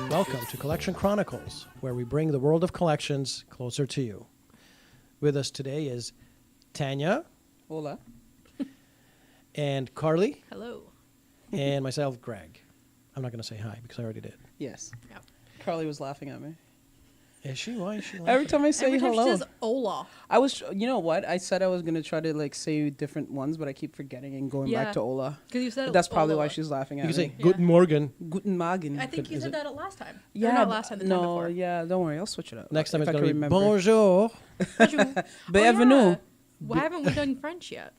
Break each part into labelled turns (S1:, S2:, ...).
S1: Welcome to Collection Chronicles, where we bring the world of collections closer to you. With us today is Tanya.
S2: Hola.
S1: And Carly.
S3: Hello.
S1: And myself, Greg. I'm not going to say hi because I already did.
S2: Yes.
S3: Yep.
S2: Carly was laughing at me.
S1: Is she? Why is she laughing?
S2: Every time I say
S3: Every time
S2: hello.
S3: she says Ola.
S2: I was, you know what? I said I was going to try to like say different ones, but I keep forgetting and going back to Ola.
S3: Because you said
S2: But that's probably
S3: Ola.
S2: why she's laughing at
S1: You can
S2: me.
S1: say, Guten Morgen.
S2: Guten Morgen.
S3: I think you
S1: Is
S3: said
S1: it-
S3: that last time.
S2: Yeah.
S3: Or not last time, the time
S2: no,
S3: before.
S2: yeah, don't worry. I'll switch it up.
S1: Next time
S2: if
S1: it's
S2: I
S1: going to
S2: can
S1: be
S2: remember.
S1: Bonjour.
S3: Bonjour.
S2: Bienvenue.
S3: Oh, yeah. Why haven't we done French yet?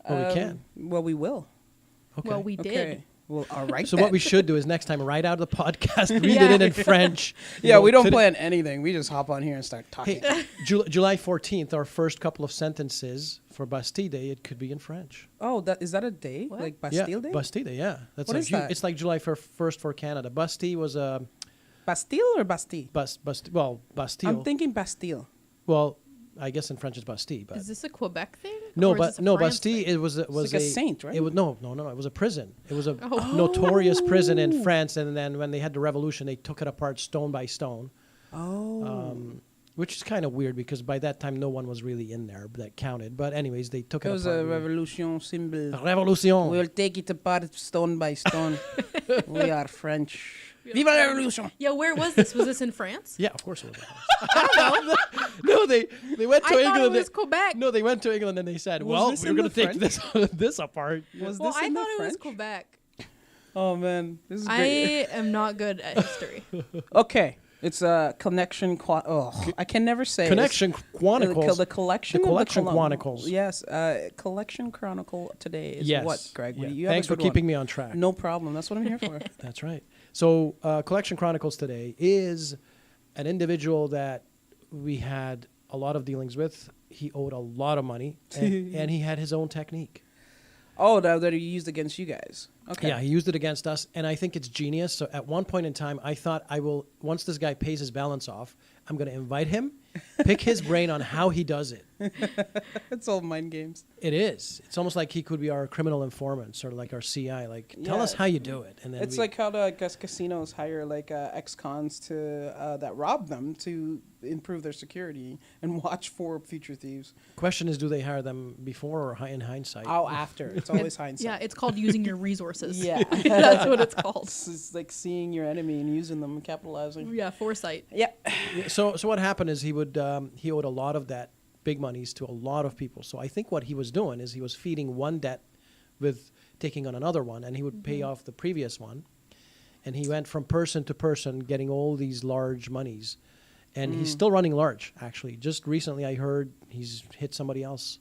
S1: Well, we can.
S2: Well, we will.
S1: Okay.
S3: Well, we did.
S2: Okay. Well, all right.
S1: So
S2: then.
S1: what we should do is next time, right out of the podcast, read it in French.
S2: Yeah, we don't
S1: today-
S2: plan anything. We just hop on here and start talking.
S1: Hey, July 14th, our first couple of sentences for Bastille Day, it could be in French.
S2: Oh, is that a day?
S3: What?
S2: Like Bastille Day?
S1: Bastille Day, yeah. That's
S2: What
S1: a
S2: is that?
S1: It's like July 1st for Canada. Bastille was a...
S2: Bastille or Bastille?
S1: Bastille.
S2: I'm thinking Bastille.
S1: Well, I guess in French it's Bastille, but...
S3: Is this a Quebec thing?
S1: No,
S3: Or is
S1: but
S3: this a
S1: no,
S3: France
S1: Bastille.
S3: thing?
S1: It was
S2: like a saint, right?
S1: It was no. It was a prison. It was a
S3: Oh.
S1: notorious prison in France, and then when they had the revolution, they took it apart stone by stone.
S2: Oh.
S1: Which is kind of weird because by that time no one was really in there that counted. But anyways, they took it
S2: It was
S1: apart.
S2: a revolution symbol.
S1: Revolution.
S2: We'll take it apart stone by stone. We are French. Viva la revolution!
S3: Yeah, where was this? Was this in France?
S1: Yeah, of course it was.
S3: I don't know.
S1: No, they went to
S3: I thought
S1: England.
S3: it was Quebec.
S1: No, they went to England and they said,
S2: Was
S1: "Well,
S2: this
S1: we're
S2: in
S1: going to
S2: the
S1: take this this apart."
S2: Was
S3: Well,
S2: this
S3: I
S2: in
S3: thought
S2: the
S3: it was
S2: French?
S3: Quebec.
S2: Oh man, this is
S3: I
S2: great.
S3: am not good at history.
S2: Okay, it's a connection. I can never say
S1: Connection Chronicles.
S2: The collection.
S1: The
S2: of
S1: Collection
S2: Colum-
S1: Chronicles.
S2: Yes, Collection Chronicle today is
S1: Yes.
S2: what, Greg?
S1: Yeah.
S2: You have
S1: Thanks
S2: a
S1: for
S2: good
S1: keeping
S2: one.
S1: me on track.
S2: No problem. That's what I'm here for.
S1: That's right. So, Collection Chronicles today is an individual that we had a lot of dealings with. He owed a lot of money, and he had his own technique.
S2: Oh, that he used against you guys. Okay.
S1: Yeah, he used it against us, and I think it's genius. So at one point in time, I thought I will, once this guy pays his balance off, I'm going to invite him, pick his brain on how he does it.
S2: It's all mind games.
S1: It is. It's almost like he could be our criminal informant, sort of like our CI. Like, tell
S2: Yeah.
S1: us how you do it. And then
S2: It's like how the casinos hire like ex-cons to that rob them to improve their security and watch for future thieves.
S1: question is, do they hire them before or in hindsight?
S2: Oh, after. It's always hindsight.
S3: Yeah, it's called using your resources.
S2: Yeah.
S3: That's what it's called.
S2: It's like seeing your enemy and using them and capitalizing.
S3: Yeah, foresight.
S2: Yeah.
S1: Yeah, so what happened is he owed a lot of that big monies to a lot of people. So I think what he was doing is he was feeding one debt with taking on another one, and he would pay off the previous one. And he went from person to person getting all these large monies. And he's still running large, actually. Just recently I heard he's hit somebody else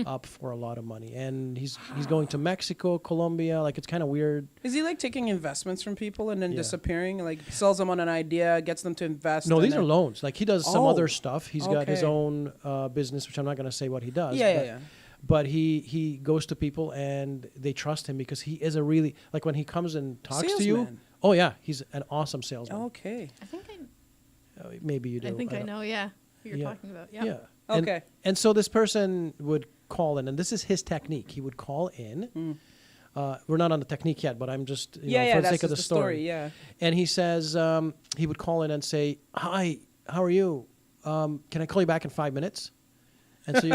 S1: up for a lot of money. And he's going to Mexico, Colombia. Like, it's kind of weird.
S2: Is he like taking investments from people and then
S1: Yeah.
S2: disappearing? Like sells them on an idea, gets them to invest.
S1: No,
S2: and
S1: these are
S2: then-
S1: loans. Like, he does some
S2: Oh,
S1: other stuff. He's got his
S2: okay.
S1: own business, which I'm not going to say what he does.
S2: Yeah,
S1: but,
S2: yeah.
S1: But he goes to people and they trust him because he is a really, like, when he comes and talks to you.
S2: Salesman.
S1: Oh, yeah. He's an awesome salesman.
S2: Okay.
S3: I think
S1: Maybe you do.
S3: I think I
S1: don't-
S3: know. Yeah, who you're
S1: Yeah.
S3: talking about. Yeah.
S1: Yeah.
S2: Okay.
S1: And so this person would call in, and this is his technique. He would call in. We're not on the technique yet, but I'm just, you know, for the
S2: that's
S1: sake of the
S2: just
S1: story.
S2: Yeah.
S1: And he says, he would call in and say, "Hi, how are you? Can I call you back in 5 minutes?" And so,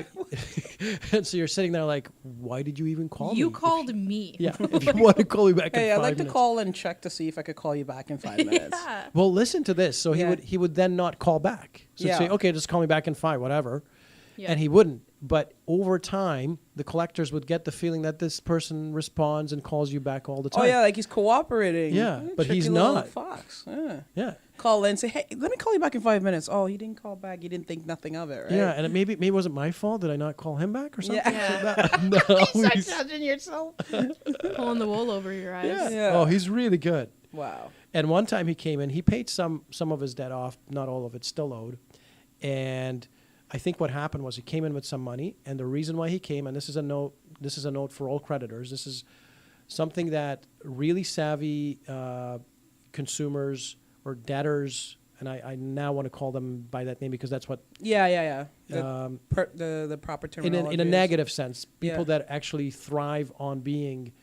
S1: and so you're sitting there like, why did you even call me?
S3: You
S1: If
S3: called me.
S1: yeah, if you want to call me back
S2: Hey,
S1: in
S2: I'd
S1: 5
S2: like
S1: minutes.
S2: to call and check to see if I could call you back in 5 minutes.
S3: Yeah.
S1: Well, listen to this. So
S2: Yeah.
S1: he would then not call back. So he'd say,
S2: Yeah.
S1: okay, just call me back in 5, whatever.
S3: Yeah.
S1: And he wouldn't. But over time, the collectors would get the feeling that this person responds and calls you back all the time.
S2: Oh yeah, like he's cooperating.
S1: Yeah, but
S2: Tricky
S1: he's
S2: little
S1: not.
S2: Fox. Yeah.
S1: Yeah.
S2: Call in, say, hey, let me call you back in 5 minutes. Oh, he didn't call back. He didn't think nothing of it, right?
S1: Yeah, and maybe it wasn't my fault. Did I not call him back or something?
S2: Yeah.
S1: No. he's-
S2: judging yourself.
S3: Pulling the wool over your eyes.
S1: yeah.
S2: Yeah.
S1: Oh, he's really good.
S2: Wow.
S1: And one time he came in, he paid some of his debt off, not all of it, still owed. And I think what happened was he came in with some money, and the reason why he came, and this is a note for all creditors, this is something that really savvy consumers or debtors, and I now want to call them by that name because that's what
S2: Yeah. The proper
S1: in
S2: terminology.
S1: a
S2: is.
S1: negative sense, people
S2: Yeah.
S1: that actually thrive on being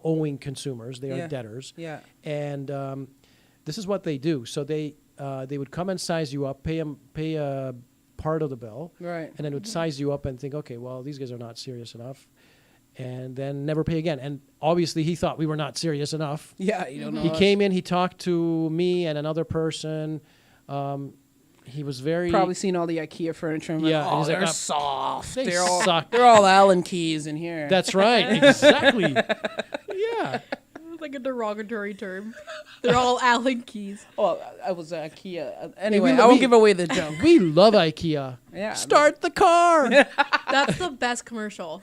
S1: owing consumers. They are
S2: Yeah.
S1: debtors.
S2: Yeah.
S1: And this is what they do. So they would come and size you up, pay a part of the bill,
S2: Right.
S1: and then would size you up and think, okay, well, these guys are not serious enough, and then never pay again. And obviously, he thought we were not serious enough.
S2: Yeah, you don't know.
S1: He
S2: us.
S1: came in, he talked to me and another person. He was very
S2: Probably seen all the IKEA furniture. And
S1: Yeah,
S2: like,
S1: and
S2: oh,
S1: he's like,
S2: they're
S1: "Ah,
S2: soft.
S1: they
S2: They're all
S1: suck."
S2: they're all Allen keys in here.
S1: That's right, exactly. Yeah,
S3: It's like a derogatory term. They're all Allen keys.
S2: oh, I was IKEA. Anyway,
S1: we-
S2: I won't
S1: we-
S2: give away the joke.
S1: we love IKEA.
S2: Yeah.
S1: Start the car.
S3: That's the best commercial.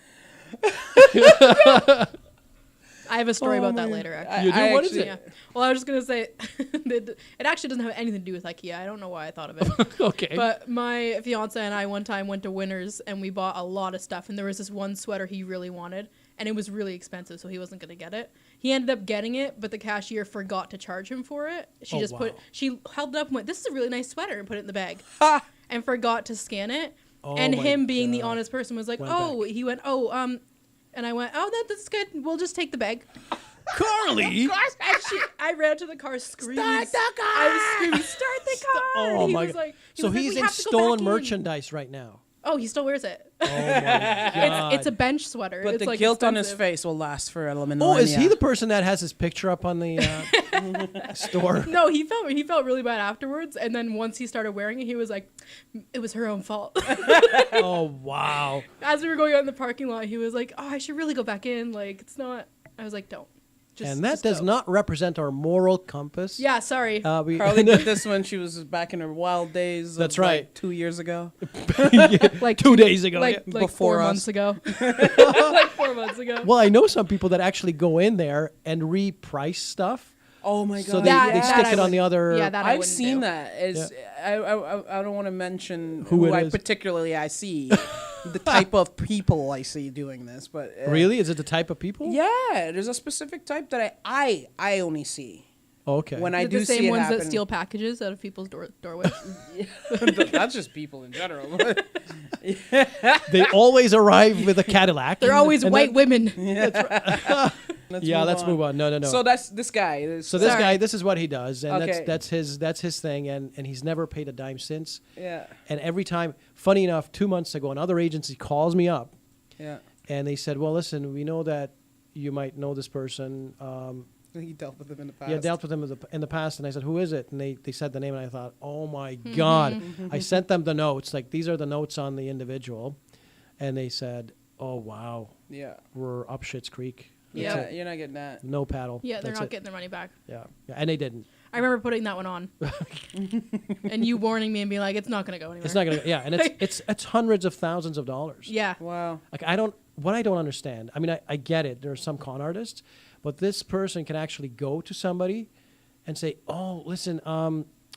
S3: I have a story about that later, actually.
S1: You do? What is
S2: actually-
S1: it?
S3: Yeah. Well, I was just gonna say, it actually doesn't have anything to do with IKEA. I don't know why I thought of it.
S1: Okay.
S3: But my fiance and I one time went to Winners and we bought a lot of stuff. And there was this one sweater he really wanted, and it was really expensive, so he wasn't gonna get it. He ended up getting it, but the cashier forgot to charge him for it. She
S1: Oh,
S3: just
S1: wow.
S3: she held it up and went, "This is a really nice sweater," and put it in the bag,
S2: Ha!
S3: and forgot to scan it.
S1: Oh
S3: and
S1: my
S3: him being the
S1: God.
S3: honest person was like,
S1: Went
S3: "Oh,"
S1: back.
S3: he went, and I went, "Oh, that's good. We'll just take the bag."
S1: Carly.
S3: And I ran to the car screaming.
S2: Start the car!
S3: I was screaming, "Start the car!"
S1: Oh
S3: and he
S1: my
S3: was
S1: God.
S3: like,
S1: So
S3: "We
S1: he's in
S3: have to go
S1: stolen
S3: back in."
S1: merchandise right now.
S3: Oh, he still wears it.
S1: Oh my God.
S3: It's a bench sweater.
S2: But
S3: it's
S2: the
S3: like
S2: guilt on his
S3: expensive.
S2: face will last for a millennia.
S1: Oh, is he the person that has his picture up on the store?
S3: No, he felt really bad afterwards, and then once he started wearing it, he was like, "It was her own fault."
S1: Oh wow.
S3: As we were going out in the parking lot, he was like, "Oh, I should really go back in. Like, it's not." I was like, "Don't."
S1: And that
S3: just
S1: does
S3: don't."
S1: not represent our moral compass.
S3: Yeah, sorry.
S1: We
S2: Carly did this when she was back in her wild days.
S1: That's
S2: of, like,
S1: right.
S2: 2 years ago.
S3: like
S1: 2 days ago.
S3: like
S1: yeah.
S3: like
S2: Before
S3: 4
S2: us.
S3: months ago. Like 4 months ago.
S1: Well, I know some people that actually go in there and reprice stuff.
S2: Oh my god!
S1: So they,
S3: That-
S1: they
S3: that
S1: stick
S3: I
S1: it on
S3: would-
S1: the other.
S3: Yeah, that I
S2: I've
S3: wouldn't
S2: seen
S3: do.
S2: that. It's, I don't want to mention
S1: Who
S2: who
S1: it
S2: I
S1: is.
S2: particularly I see, the type of people I see doing this. But
S1: Really? Is it the type of people?
S2: yeah, there's a specific type that I only see
S1: Oh, okay.
S2: when
S3: Is
S2: I
S3: it
S2: do
S3: the
S2: see
S3: same
S2: it
S3: ones
S2: happen.
S3: that steal packages out of people's doorways.
S2: That's just people in general.
S1: They always arrive with a Cadillac.
S3: They're always
S1: and
S3: white women.
S1: Let's move on. No.
S2: So that's this guy.
S1: So this
S3: Sorry.
S1: guy, this is what he does, and
S2: Okay.
S1: that's his thing, and he's never paid a dime since.
S2: yeah,
S1: And every time, funny enough, 2 months ago, another agency calls me up,
S2: yeah.
S1: and they said, "Well, listen, we know that you might know this person.
S2: He dealt with him in the past.
S1: Yeah, dealt with him in the past." And I said, "Who is it?" And they said the name, and I thought, "Oh my God!" I sent them the notes, like these are the notes on the individual, and they said, "Oh wow,
S2: Yeah,
S1: we're up Schitt's Creek. That's
S3: Yeah.
S1: it.
S2: You're not getting that.
S1: No paddle.
S3: Yeah, they're
S1: That's
S3: not
S1: it."
S3: getting their money back.
S1: Yeah, and they didn't.
S3: I remember putting that one on, and you warning me and being like, "It's not gonna go anywhere."
S1: It's not gonna. Yeah, and it's hundreds of thousands of dollars.
S3: Yeah.
S2: Wow.
S1: Like what I don't understand. I mean, I get it. There are some con artists, but this person can actually go to somebody and say, "Oh, listen,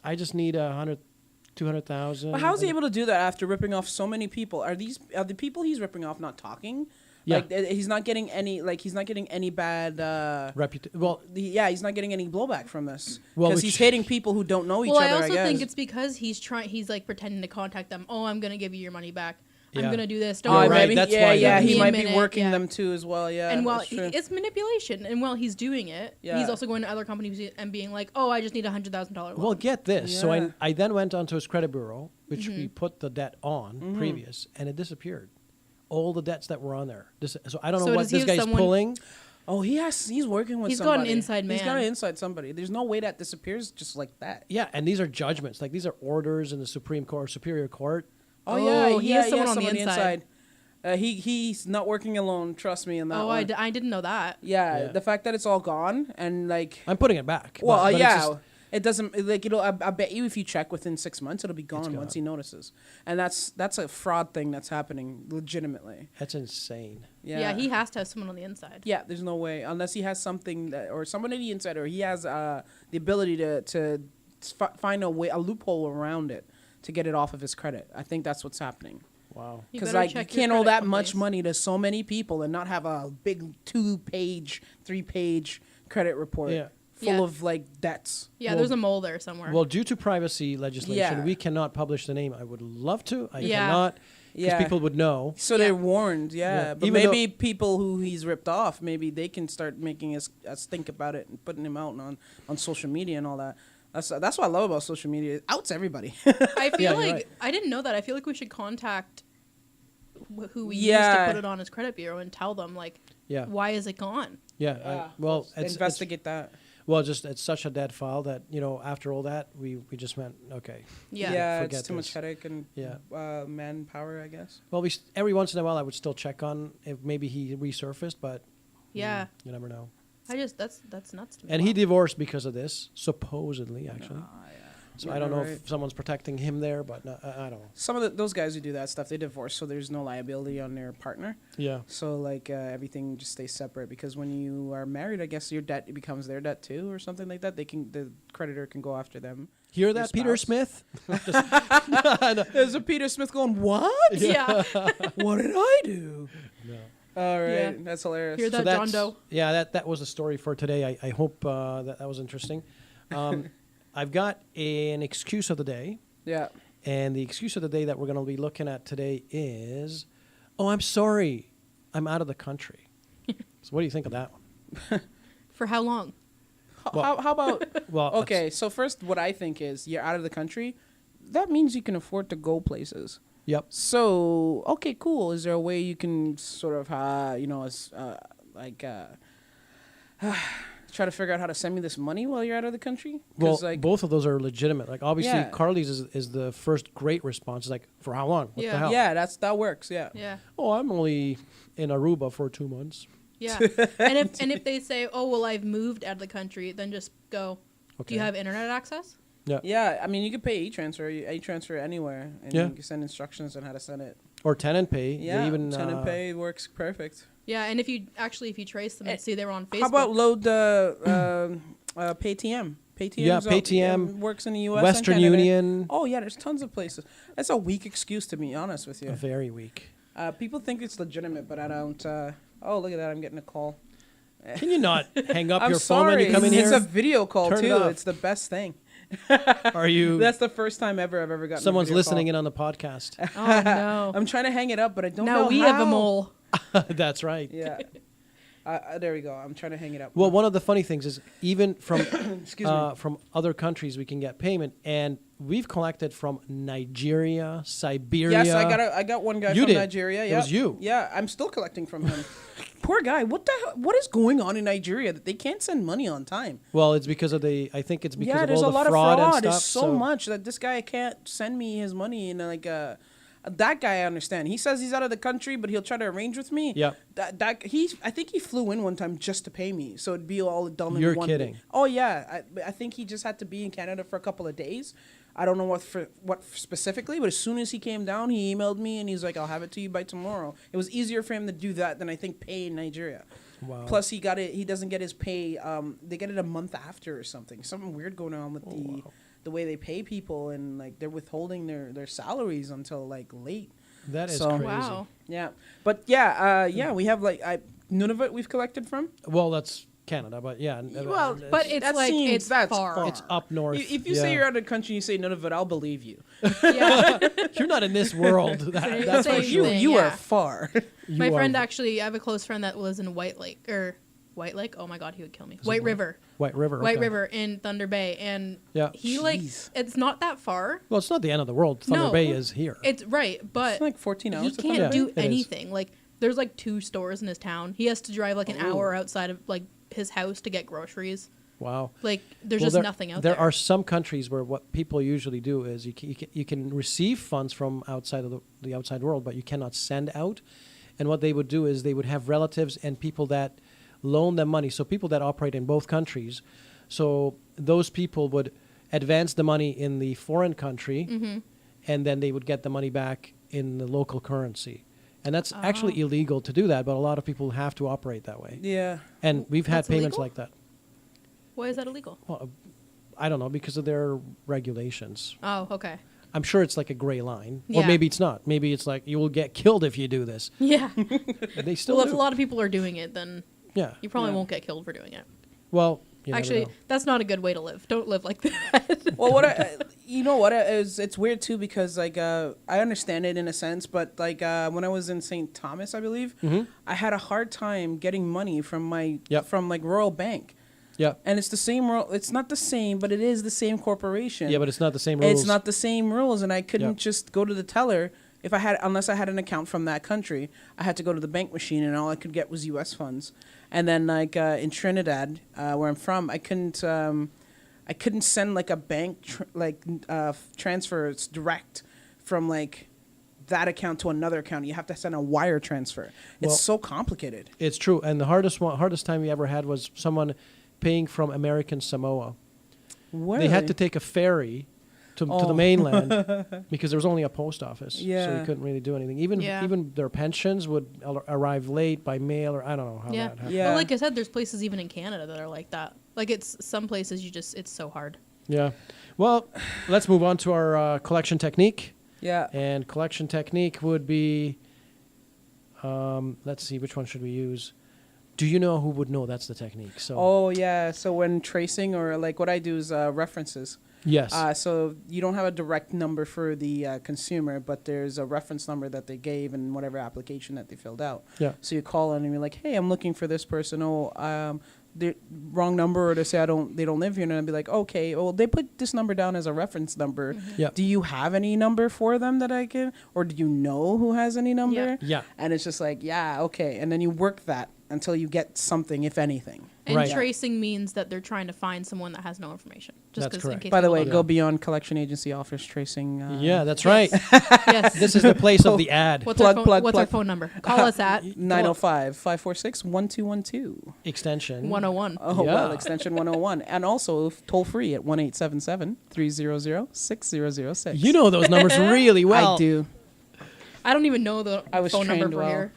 S1: I just need 200,000."
S2: But how is he able to do that after ripping off so many people? Are the people he's ripping off not talking?
S1: Yeah.
S2: Like he's not getting any bad.
S1: Well,
S2: He's not getting any blowback from this
S1: Well,
S2: because
S1: which-
S2: he's hitting people who don't know each
S3: Well,
S2: other.
S3: I also
S2: guess.
S3: think it's because he's like pretending to contact them. "Oh, I'm gonna give you your money back.
S1: Yeah.
S3: I'm gonna do this.
S1: You're
S3: Don't worry."
S1: right,
S2: maybe.
S1: that's
S2: yeah,
S1: why
S2: yeah.
S1: they're-
S2: He
S3: Give me a
S2: might be
S3: minute,
S2: working
S3: yeah.
S2: them too as well. Yeah.
S3: And while
S2: that's true.
S3: it's manipulation, and while he's doing it,
S2: Yeah.
S3: he's also going to other companies and being like, "Oh, I just need $100,000 loan."
S1: well, get this. So
S2: Yeah.
S1: I then went onto his credit bureau, which we put the debt on previous, and it disappeared. All the debts that were on there. So I don't
S3: So
S1: know what
S3: does he
S1: this
S3: have
S1: guy's
S3: someone-
S1: pulling.
S2: Oh, he's working with
S3: He's got an
S2: somebody.
S3: inside
S2: He's got
S3: man.
S2: an inside somebody. There's no way that disappears just like that.
S1: Yeah, and these are judgments. Like these are orders in the Supreme Court, Superior Court.
S2: Oh, yeah,
S3: Oh, he has someone on the
S2: inside. He's not working alone. Trust me in that
S3: Oh,
S2: one.
S3: I didn't know that.
S2: Yeah,
S1: Yeah.
S2: the fact that it's all gone and like,
S1: I'm putting it back.
S2: well,
S1: but it's
S2: yeah,
S1: just-
S2: it doesn't like it'll. I bet you if you check within 6 months, it'll be gone, once
S1: gone.
S2: he notices, and that's a fraud thing that's happening legitimately.
S1: that's insane.
S3: Yeah. He has to have someone on the inside.
S2: Yeah, there's no way unless he has something that, or someone on the inside, or he has the ability to find a loophole around it to get it off of his credit. I think that's what's happening.
S1: Wow.
S3: You
S2: Because
S3: better
S2: like you
S3: check your
S2: can't owe
S3: credit
S2: that much
S3: companies.
S2: money to so many people and not have a big 2-page, 3-page credit report
S1: Yeah.
S2: full
S3: Yeah.
S2: of like debts.
S3: Yeah,
S1: Well-
S3: there's a mole there somewhere.
S1: Well, due to privacy legislation,
S2: Yeah.
S1: we cannot publish the name. I would love to. I
S3: Yeah.
S1: cannot.
S2: Yeah.
S1: people would know.
S2: So they're warned, yeah. But
S1: Even
S2: maybe people who he's ripped off, maybe they can start making us think about it and putting him out on social media and all that. That's what I love about social media. It outs everybody.
S3: I feel
S1: Yeah, you're
S3: like
S1: right.
S3: I didn't know that. I feel like we should contact who we used
S2: Yeah.
S3: to put it on his credit bureau and tell them like,
S1: Yeah.
S3: why is it gone?
S1: Yeah. Well, it's
S2: investigate that.
S1: well, just it's such a dead file that after all that we just went okay.
S3: Yeah.
S2: Yeah,
S1: forget
S2: it's too much
S1: this.
S2: headache and
S1: Yeah.
S2: manpower, I guess.
S1: Well, every once in a while I would still check on if maybe he resurfaced, but
S3: Yeah.
S1: you never know.
S3: That's nuts to me.
S1: And he divorced because of this, supposedly, actually.
S2: Yeah.
S1: So I don't know
S2: Right.
S1: if someone's protecting him there, but no, I don't know.
S2: Some of those guys who do that stuff, they divorce, so there's no liability on their partner.
S1: Yeah.
S2: So like everything just stays separate because when you are married, I guess your debt becomes their debt too, or something like that. The creditor can go after them.
S1: Hear that, Peter
S2: spouse.
S1: Smith?
S2: There's a Peter Smith going, what?
S3: Yeah.
S2: What did I do?
S1: No.
S2: All right,
S3: Yeah.
S2: that's hilarious.
S3: Hear that, John
S1: that's-
S3: Doe?
S1: Yeah, that was the story for today. I hope that was interesting. I've got an excuse of the day,
S2: Yeah.
S1: and the excuse of the day that we're going to be looking at today is, oh, I'm sorry, I'm out of the country. So what do you think of that one?
S3: For how long?
S1: Well-
S2: How about?
S1: Well,
S2: Okay, so first, what I think is you're out of the country. That means you can afford to go places.
S1: Yep.
S2: So okay, cool. Is there a way you can sort of, try to figure out how to send me this money while you're out of the country?
S1: Well,
S2: Like,
S1: both of those are legitimate. Like, obviously,
S2: Yeah.
S1: Carly's is the first great response. It's like, for how long? What the
S3: Yeah.
S1: hell?
S2: yeah, that works. Yeah.
S3: Yeah.
S1: Oh, I'm only in Aruba for 2 months.
S3: Yeah. and if they say, "Oh, well, I've moved out of the country," then just go.
S1: Okay.
S3: Do you have internet access?
S1: Yeah.
S2: Yeah, I mean, you could pay e-transfer anywhere, and
S1: Yeah.
S2: you can send instructions on how to send it.
S1: Or tenant pay.
S2: Yeah,
S1: They even,
S2: tenant pay works perfect.
S3: Yeah, and if you trace them and see they were on Facebook.
S2: How about load the Paytm? Paytm.
S1: Yeah, Paytm,
S2: works in the U.S.
S1: Western
S2: and Canada.
S1: Union.
S2: Oh yeah, there's tons of places. That's a weak excuse to be honest with you.
S1: Very weak.
S2: People think it's legitimate, but I don't. Oh, look at that! I'm getting a call.
S1: Can you not hang up
S2: I'm
S1: your phone when
S2: sorry.
S1: you come in
S2: It's
S1: here?
S2: a video call
S1: Turn it
S2: too.
S1: off.
S2: It's the best thing.
S1: Are you?
S2: That's the first time ever I've ever gotten.
S1: Someone's
S2: a video
S1: listening
S2: call.
S1: in on the podcast.
S3: Oh no.
S2: I'm trying to hang it up, but I don't know
S3: Now we
S2: how.
S3: have a mole.
S1: That's right.
S2: Yeah. There we go. I'm trying to hang it up.
S1: Well, one of the funny things is even from
S2: Excuse me.
S1: from other countries we can get payment, and we've collected from Nigeria, Siberia.
S2: Yes, I got one guy
S1: You
S2: from
S1: did.
S2: Nigeria.
S1: It
S2: Yeah,
S1: was you.
S2: Yeah, I'm still collecting from him. Poor guy. What is going on in Nigeria that they can't send money on time?
S1: Well, it's because of I think it's because
S2: Yeah,
S1: of
S2: there's
S1: all
S2: a
S1: the
S2: lot of
S1: fraud and
S2: fraud.
S1: stuff.
S2: There's so much that this guy can't send me his money and that guy I understand. He says he's out of the country, but he'll try to arrange with me.
S1: Yeah.
S2: I think he flew in one time just to pay me, so it'd be all done in
S1: You're
S2: one
S1: kidding.
S2: day. Oh yeah, I think he just had to be in Canada for a couple of days. I don't know what specifically, but as soon as he came down, he emailed me and he's like, "I'll have it to you by tomorrow." It was easier for him to do that than I think pay in Nigeria.
S1: Wow.
S2: Plus, he got it. He doesn't get his pay. They get it a month after or something. Something weird going on with the way they pay people, and like they're withholding their salaries until like late.
S1: That is
S2: So-
S1: crazy.
S3: Wow.
S2: Yeah, but yeah, we have none of it we've collected from.
S1: Well, that's Canada, but yeah.
S2: Well,
S3: But it's
S2: That
S3: like
S2: seems-
S3: it's
S2: that's
S3: far.
S2: far.
S1: it's up north.
S2: If you
S1: yeah.
S2: say you're out of the country and you say none of it, I'll believe you.
S3: Yeah.
S1: You're not in this world.
S3: Same-
S1: That's for
S3: same
S1: sure.
S3: thing.
S2: You
S3: yeah.
S2: are far.
S1: You
S3: My
S1: are
S3: friend actually, I have a close friend that lives in White Lake. Oh my God, he would kill me. White River.
S1: White River.
S3: White
S1: okay.
S3: River in Thunder Bay. And
S1: Yeah.
S3: he
S2: Jeez.
S3: it's not that far.
S1: Well, it's not the end of the world. Thunder
S3: No.
S1: Bay is here.
S3: It's right, but
S2: It's like 14 hours.
S3: he
S2: to
S3: can't
S2: Thunder Bay.
S3: do
S1: It is.
S3: anything. Like there's like 2 stores in his town. He has to drive like an hour outside of like his house to get groceries.
S1: Wow.
S3: Like there's
S1: Well,
S3: just
S1: there-
S3: nothing out there.
S1: There are some countries where what people usually do is you can receive funds from outside of the outside world, but you cannot send out. And what they would do is they would have relatives and people that loan them money. So people that operate in both countries. So those people would advance the money in the foreign country,
S3: Mm-hmm.
S1: and then they would get the money back in the local currency. And that's
S3: Oh.
S1: actually illegal to do that, but a lot of people have to operate that way.
S2: Yeah.
S1: And we've had
S3: That's
S1: payments
S3: illegal?
S1: like that.
S3: Why is that illegal?
S1: Well, I don't know, because of their regulations.
S3: Oh, okay.
S1: I'm sure it's like a gray line. Or
S3: Yeah.
S1: maybe it's not. Maybe it's like you will get killed if you do this.
S3: Yeah.
S1: But they still
S3: Well,
S1: do.
S3: if a lot of people are doing it, then
S1: Yeah.
S3: you probably
S2: Yeah.
S3: won't get killed for doing it.
S1: Well, you never
S3: Actually,
S1: know.
S3: that's not a good way to live. Don't live like that.
S2: Well, You know what? It's weird too because like I understand it in a sense, but like when I was in St. Thomas, I believe, I had a hard time getting money from my
S1: Yep.
S2: from like Royal Bank,
S1: Yeah.
S2: and it's the same. It's not the same, but it is the same corporation.
S1: Yeah, but it's not the same rules.
S2: It's not the same rules, and I couldn't
S1: Yep.
S2: just go to the teller unless I had an account from that country. I had to go to the bank machine, and all I could get was U.S. funds. And then like in Trinidad, where I'm from, I couldn't send like a bank transfers direct from like that account to another account. You have to send a wire transfer. It's
S1: Well,
S2: so complicated.
S1: It's true. And the hardest time we ever had was someone paying from American Samoa.
S2: Really?
S1: They had to take a ferry to the
S2: Oh.
S1: mainland because there was only a post office. So
S2: Yeah.
S1: you couldn't really do anything. Even
S3: Yeah.
S1: even their pensions would arrive late by mail, or I don't know how
S3: Yeah.
S1: that happened.
S2: Yeah.
S3: Well, like I said, there's places even in Canada that are like that. Like it's some places it's so hard.
S1: Yeah. Well, let's move on to our collection technique.
S2: Yeah.
S1: And collection technique would be, let's see, which one should we use? Do you know who would know that's the technique? So
S2: Oh yeah. So when tracing or like what I do is references.
S1: yes.
S2: So you don't have a direct number for the consumer, but there's a reference number that they gave in whatever application that they filled out.
S1: Yeah.
S2: So you call in and you're like, hey, I'm looking for this person. The wrong number, or they say they don't live here, and I'd be like, okay, well they put this number down as a reference number.
S1: Yeah.
S2: Do you have any number for them that I can, or do you know who has any number?
S1: Yeah.
S2: And it's just like, yeah, okay, and then you work that until you get something, if anything.
S3: And
S1: Right.
S3: tracing means that they're trying to find someone that has no information. Just
S1: That's
S3: 'cause in
S1: correct.
S3: case
S2: By the
S3: people
S2: way,
S3: don't
S2: Go
S3: know.
S2: Beyond Collection Agency offers tracing.
S1: Yeah, that's right.
S3: Yes.
S1: This is the place of the ad.
S3: What's
S2: Plug,
S3: our phone,
S2: plug,
S3: what's
S2: plug.
S3: our phone number? Call us at
S2: 905-546-1212.
S1: Extension.
S3: 101.
S2: Oh,
S1: Yeah.
S2: well, extension 101. And also toll free at 1-877-300-6006.
S1: You know those numbers really well.
S2: I do.
S3: I don't even know the
S2: I was
S3: phone number
S2: trained
S3: for
S2: well.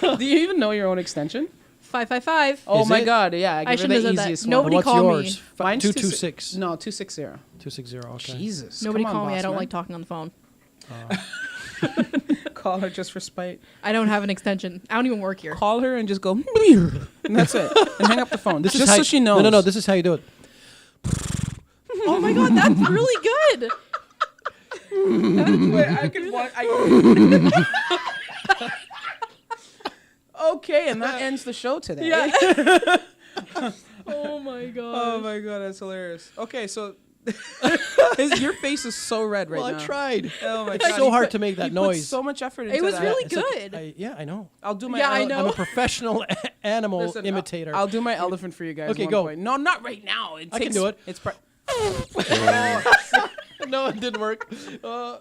S3: here.
S2: Do you even know your own extension?
S3: 555.
S2: Oh,
S1: Is
S2: my
S1: it?
S2: God. Yeah, I give her
S3: shouldn't
S2: the
S3: have said that.
S2: easiest one.
S3: Nobody
S1: What's
S3: call me.
S1: yours?
S2: Mine's
S1: 226.
S2: No, 260.
S1: 260. Okay.
S2: Jesus.
S3: Nobody
S2: come on,
S3: call me. I
S2: boss
S3: don't
S2: man.
S3: like talking on the phone.
S2: Call her just for spite.
S3: I don't have an extension. I don't even work here.
S2: Call her and just go, and that's it. And hang up the phone.
S1: This is
S2: just
S1: how
S2: so she knows.
S1: No. This is how you do it.
S3: Oh my god, that's really good.
S2: Wait, I could want. Okay, and that ends the show today.
S3: Yeah. Oh my god.
S2: Oh my God, that's hilarious. Okay, so your face is so red right
S1: Well,
S2: now.
S1: I tried.
S2: Oh my
S1: It's
S2: God,
S1: so
S2: you
S1: hard
S2: put-
S1: to make that
S2: you put
S1: noise.
S2: so much effort into
S3: It was
S2: that.
S3: really
S1: It's like-
S3: good.
S1: yeah, I know.
S2: I'll do my.
S3: Yeah, I
S2: ele-
S3: know.
S1: I'm a professional animal
S2: Listen,
S1: imitator.
S2: I'll do my elephant for you guys.
S1: Okay,
S2: one
S1: go.
S2: point. No, not right now.
S1: I can do it.
S2: It's.
S1: No, it didn't work.
S2: I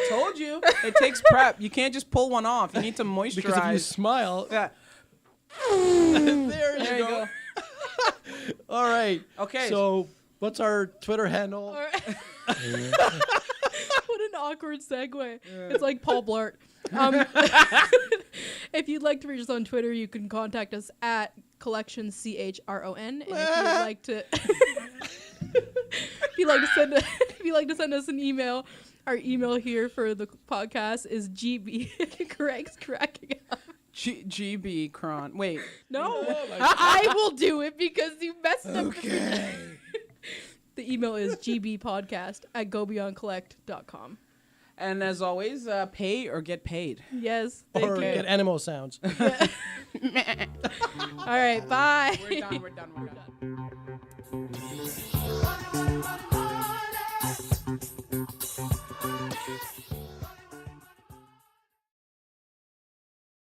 S2: told you. It takes prep. You can't just pull one off. You need to moisturize.
S1: Because if you smile,
S2: Yeah.
S1: there
S2: There you go.
S1: All right.
S2: Okay.
S1: So, what's our Twitter handle?
S3: All right. What an awkward segue. It's like Paul Blart. If you'd like to reach us on Twitter, you can contact us at Collection CHRON. And if you'd like to if you'd like to send us an email, our email here for the podcast is GB Greg's cracking up.
S2: GB Cron. Wait.
S3: No, I will do it because you messed up. Okay. The email is gbpodcast@gobeyondcollect.com.
S2: And as always, pay or get paid.
S3: Yes, thank
S1: Or
S3: you.
S1: get animal sounds.
S3: All right, bye.
S2: We're done. We're done. We're done.